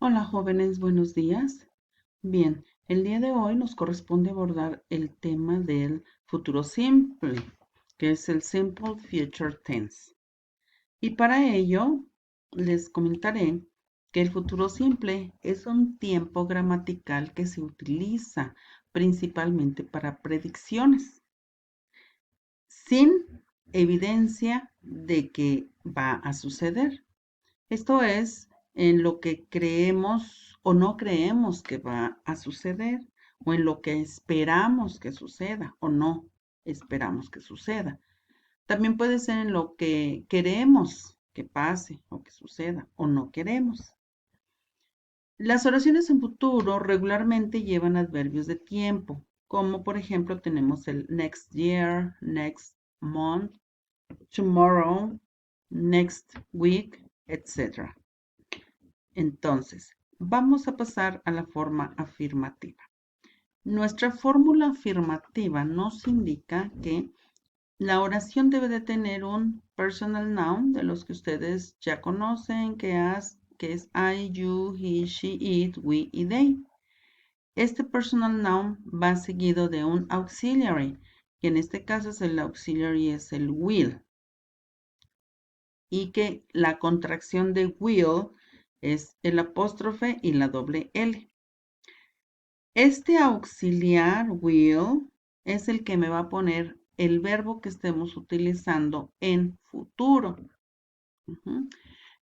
Hola jóvenes, buenos días. Bien, el día de hoy nos corresponde abordar el tema del futuro simple, que es el Simple Future Tense. Y para ello les comentaré que el futuro simple es un tiempo gramatical que se utiliza principalmente para predicciones, sin evidencia de que va a suceder. Esto es en lo que creemos o no creemos que va a suceder, o en lo que esperamos que suceda o no esperamos que suceda. También puede ser en lo que queremos que pase o que suceda o no queremos. Las oraciones en futuro regularmente llevan adverbios de tiempo, como por ejemplo tenemos el next year, next month, tomorrow, next week, etc. Entonces, vamos a pasar a la forma afirmativa. Nuestra fórmula afirmativa nos indica que la oración debe de tener un personal noun de los que ustedes ya conocen, que es I, you, he, she, it, we y they. Este personal noun va seguido de un auxiliary, que en este caso es el auxiliary es el will, y que la contracción de will es el apóstrofe y la doble L. Este auxiliar will es el que me va a poner el verbo que estemos utilizando en futuro.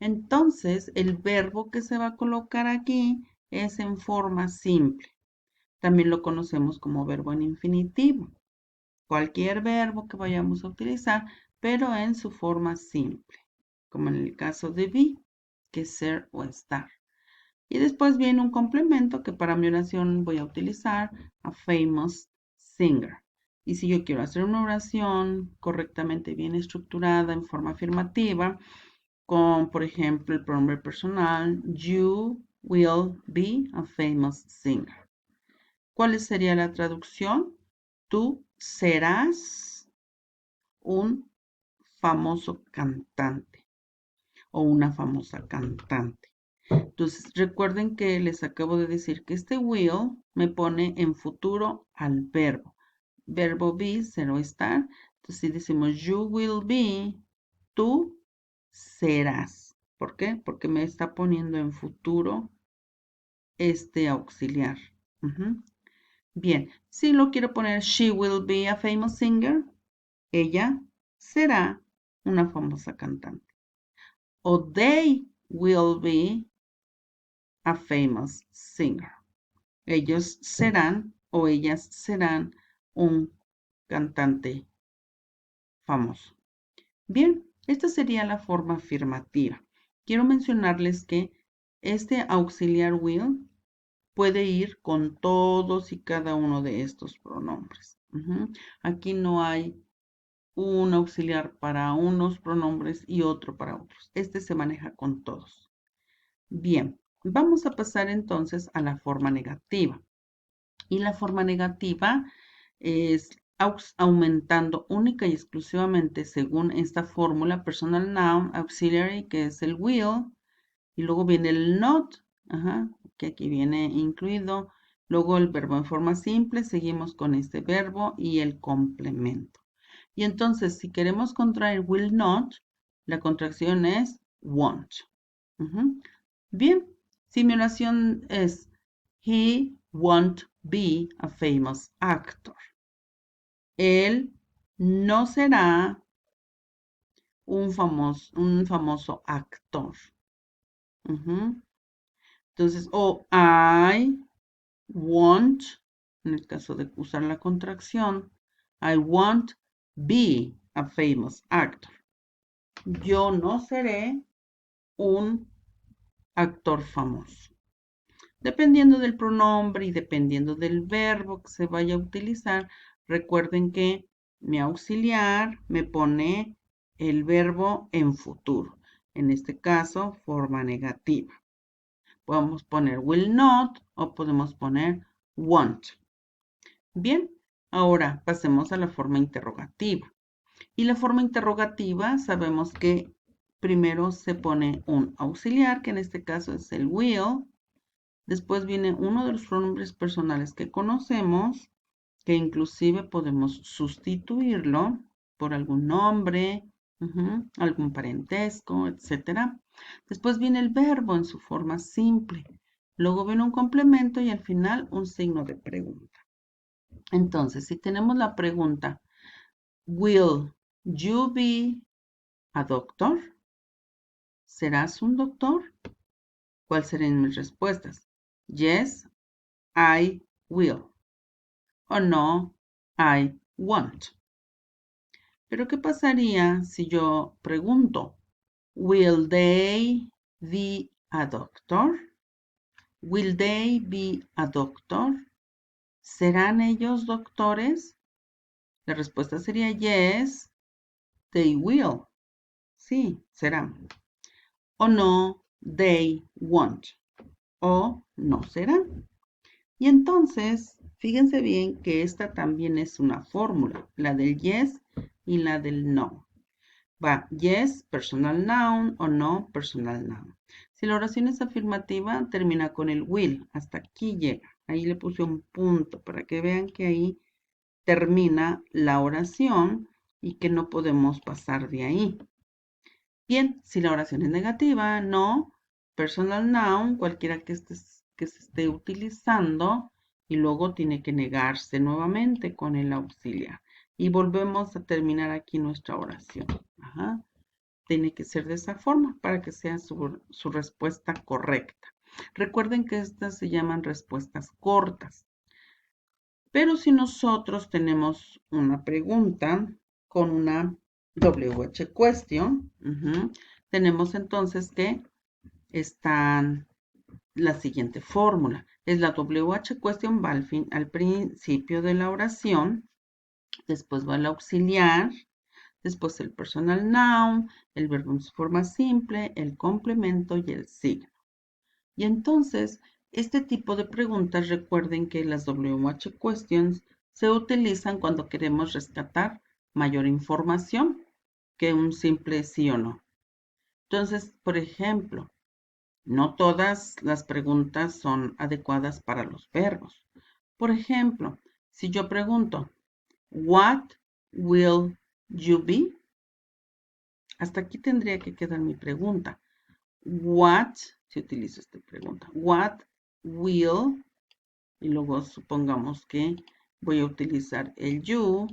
Entonces, el verbo que se va a colocar aquí es en forma simple. También lo conocemos como verbo en infinitivo. Cualquier verbo que vayamos a utilizar, pero en su forma simple, como en el caso de be, que es ser o estar. Y después viene un complemento que para mi oración voy a utilizar a famous singer. Y si yo quiero hacer una oración correctamente bien estructurada en forma afirmativa, con por ejemplo el pronombre personal, you will be a famous singer. ¿Cuál sería la traducción? Tú serás un famoso cantante o una famosa cantante. Entonces, recuerden que les acabo de decir que este will me pone en futuro al verbo. Verbo be, ser o estar. Entonces, si decimos you will be, tú serás. ¿Por qué? Porque me está poniendo en futuro este auxiliar. Bien, si lo quiero poner, she will be a famous singer, ella será una famosa cantante. O they will be a famous singer. Ellos serán o ellas serán un cantante famoso. Bien, esta sería la forma afirmativa. Quiero mencionarles que este auxiliar will puede ir con todos y cada uno de estos pronombres. Aquí no hay un auxiliar para unos pronombres y otro para otros. Este se maneja con todos. Bien, vamos a pasar entonces a la forma negativa. Y la forma negativa es aumentando única y exclusivamente según esta fórmula personal noun auxiliary, que es el will, y luego viene el not, que aquí viene incluido, luego el verbo en forma simple, seguimos con este verbo y el complemento. Y entonces, si queremos contraer will not, la contracción es won't. Bien, si mi oración es he won't be a famous actor. Él no será un famoso actor. Entonces, o I won't, en el caso de usar la contracción, I won't be a famous actor. Yo no seré un actor famoso. Dependiendo del pronombre y dependiendo del verbo que se vaya a utilizar, recuerden que mi auxiliar me pone el verbo en futuro. En este caso, forma negativa. Podemos poner will not o podemos poner won't. Bien, ahora pasemos a la forma interrogativa. Y la forma interrogativa sabemos que primero se pone un auxiliar, que en este caso es el will, Después viene uno de los pronombres personales que conocemos, que inclusive podemos sustituirlo por algún nombre, algún parentesco, etc. Después viene el verbo en su forma simple. Luego viene un complemento y al final un signo de pregunta. Entonces, si tenemos la pregunta, will you be a doctor? ¿Serás un doctor? ¿Cuáles serían mis respuestas? Yes, I will. O no, I won't. Pero ¿qué pasaría si yo pregunto, will they be a doctor? Will they be a doctor? ¿Serán ellos doctores? La respuesta sería yes, they will. Sí, serán. O no, they won't. O no serán. Y entonces, fíjense bien que esta también es una fórmula, la del yes y la del no. Va yes, personal noun, o no, personal noun. Si la oración es afirmativa, termina con el will. Hasta aquí llega. Ahí le puse un punto para que vean que ahí termina la oración y que no podemos pasar de ahí. Bien, si la oración es negativa, no, personal noun, cualquiera que se esté utilizando, y luego tiene que negarse nuevamente con el auxiliar. Y volvemos a terminar aquí nuestra oración. Ajá. Tiene que ser de esa forma para que sea su respuesta correcta. Recuerden que estas se llaman respuestas cortas. Pero si nosotros tenemos una pregunta con una WH question, tenemos entonces que está la siguiente fórmula. Es la WH question, va al principio de la oración, después va el auxiliar, después el personal noun, el verbo en su forma simple, el complemento y el signo. Y entonces, este tipo de preguntas, recuerden que las WH questions se utilizan cuando queremos rescatar mayor información que un simple sí o no. Entonces, por ejemplo, no todas las preguntas son adecuadas para los verbos. Por ejemplo, si yo pregunto, what will you be? Hasta aquí tendría que quedar mi pregunta. What, si utilizo esta pregunta, what will, y luego supongamos que voy a utilizar el you,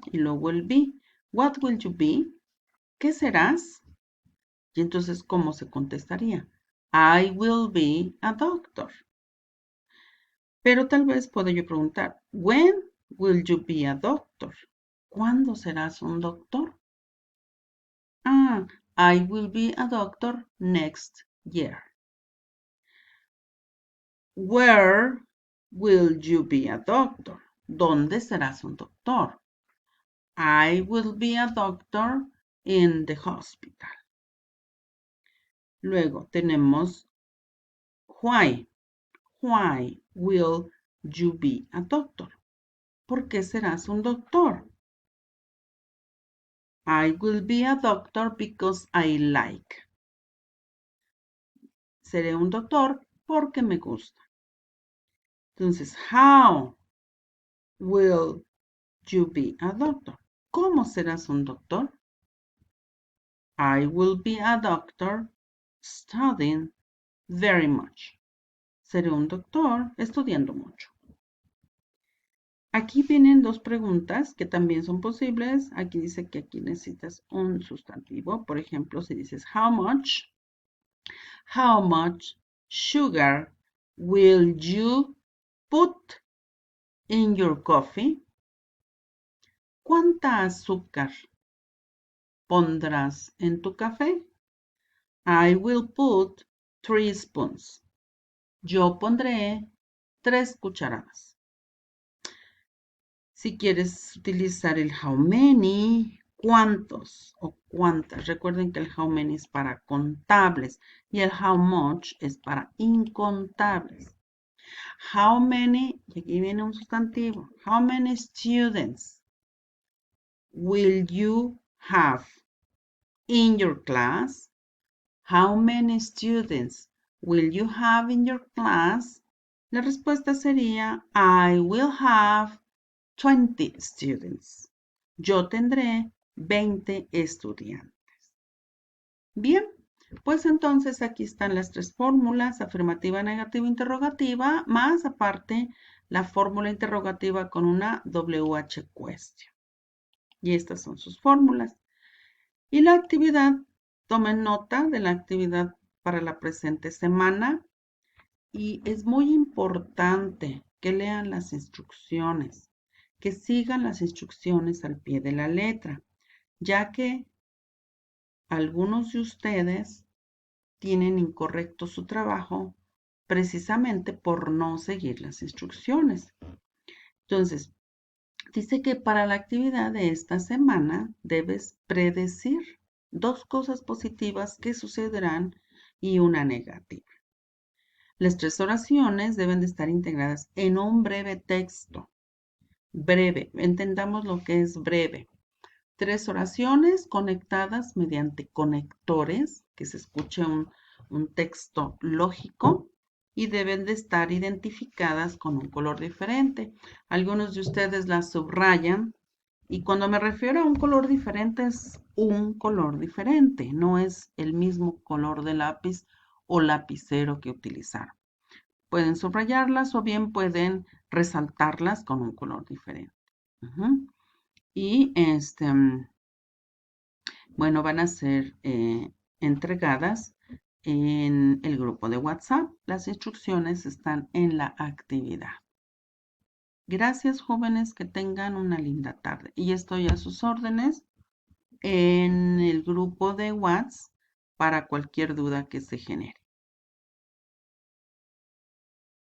y luego el be. What will you be? ¿Qué serás? Y entonces, ¿cómo se contestaría? I will be a doctor. Pero tal vez puedo yo preguntar, when will you be a doctor? ¿Cuándo serás un doctor? Ah, I will be a doctor next year. Where will you be a doctor? ¿Dónde serás un doctor? I will be a doctor in the hospital. Luego tenemos why. Why will you be a doctor? ¿Por qué serás un doctor? I will be a doctor because I like. Seré un doctor porque me gusta. Entonces, how will you be a doctor? ¿Cómo serás un doctor? I will be a doctor studying very much. Seré un doctor estudiando mucho. Aquí vienen dos preguntas que también son posibles. Aquí dice que aquí necesitas un sustantivo. Por ejemplo, si dices how much sugar will you put in your coffee? ¿Cuánta azúcar pondrás en tu café? I will put 3 spoons. Yo pondré 3 cucharadas. Si quieres utilizar el how many, cuántos o cuántas. Recuerden que el how many es para contables y el how much es para incontables. How many, y aquí viene un sustantivo. How many students will you have in your class? How many students Will you have in your class? La respuesta sería I will have 20 students. Yo tendré 20 estudiantes. Bien, pues entonces aquí están las tres fórmulas, afirmativa, negativa, interrogativa, más aparte la fórmula interrogativa con una WH question. Y estas son sus fórmulas. Y la actividad, tomen nota de la actividad para la presente semana. Y es muy importante que lean las instrucciones, que sigan las instrucciones al pie de la letra, ya que algunos de ustedes tienen incorrecto su trabajo precisamente por no seguir las instrucciones. Entonces, dice que para la actividad de esta semana debes predecir 2 cosas positivas que sucederán y una negativa. Las 3 oraciones deben de estar integradas en un breve texto. Breve, entendamos lo que es breve. 3 oraciones conectadas mediante conectores, que se escuche un texto lógico y deben de estar identificadas con un color diferente. Algunos de ustedes las subrayan y cuando me refiero a un color diferente es un color diferente, no es el mismo color de lápiz o lapicero que utilizaron. Pueden subrayarlas o bien pueden resaltarlas con un color diferente. Y bueno, van a ser entregadas en el grupo de WhatsApp. Las instrucciones están en la actividad. Gracias, jóvenes, que tengan una linda tarde. Y estoy a sus órdenes en el grupo de WhatsApp para cualquier duda que se genere.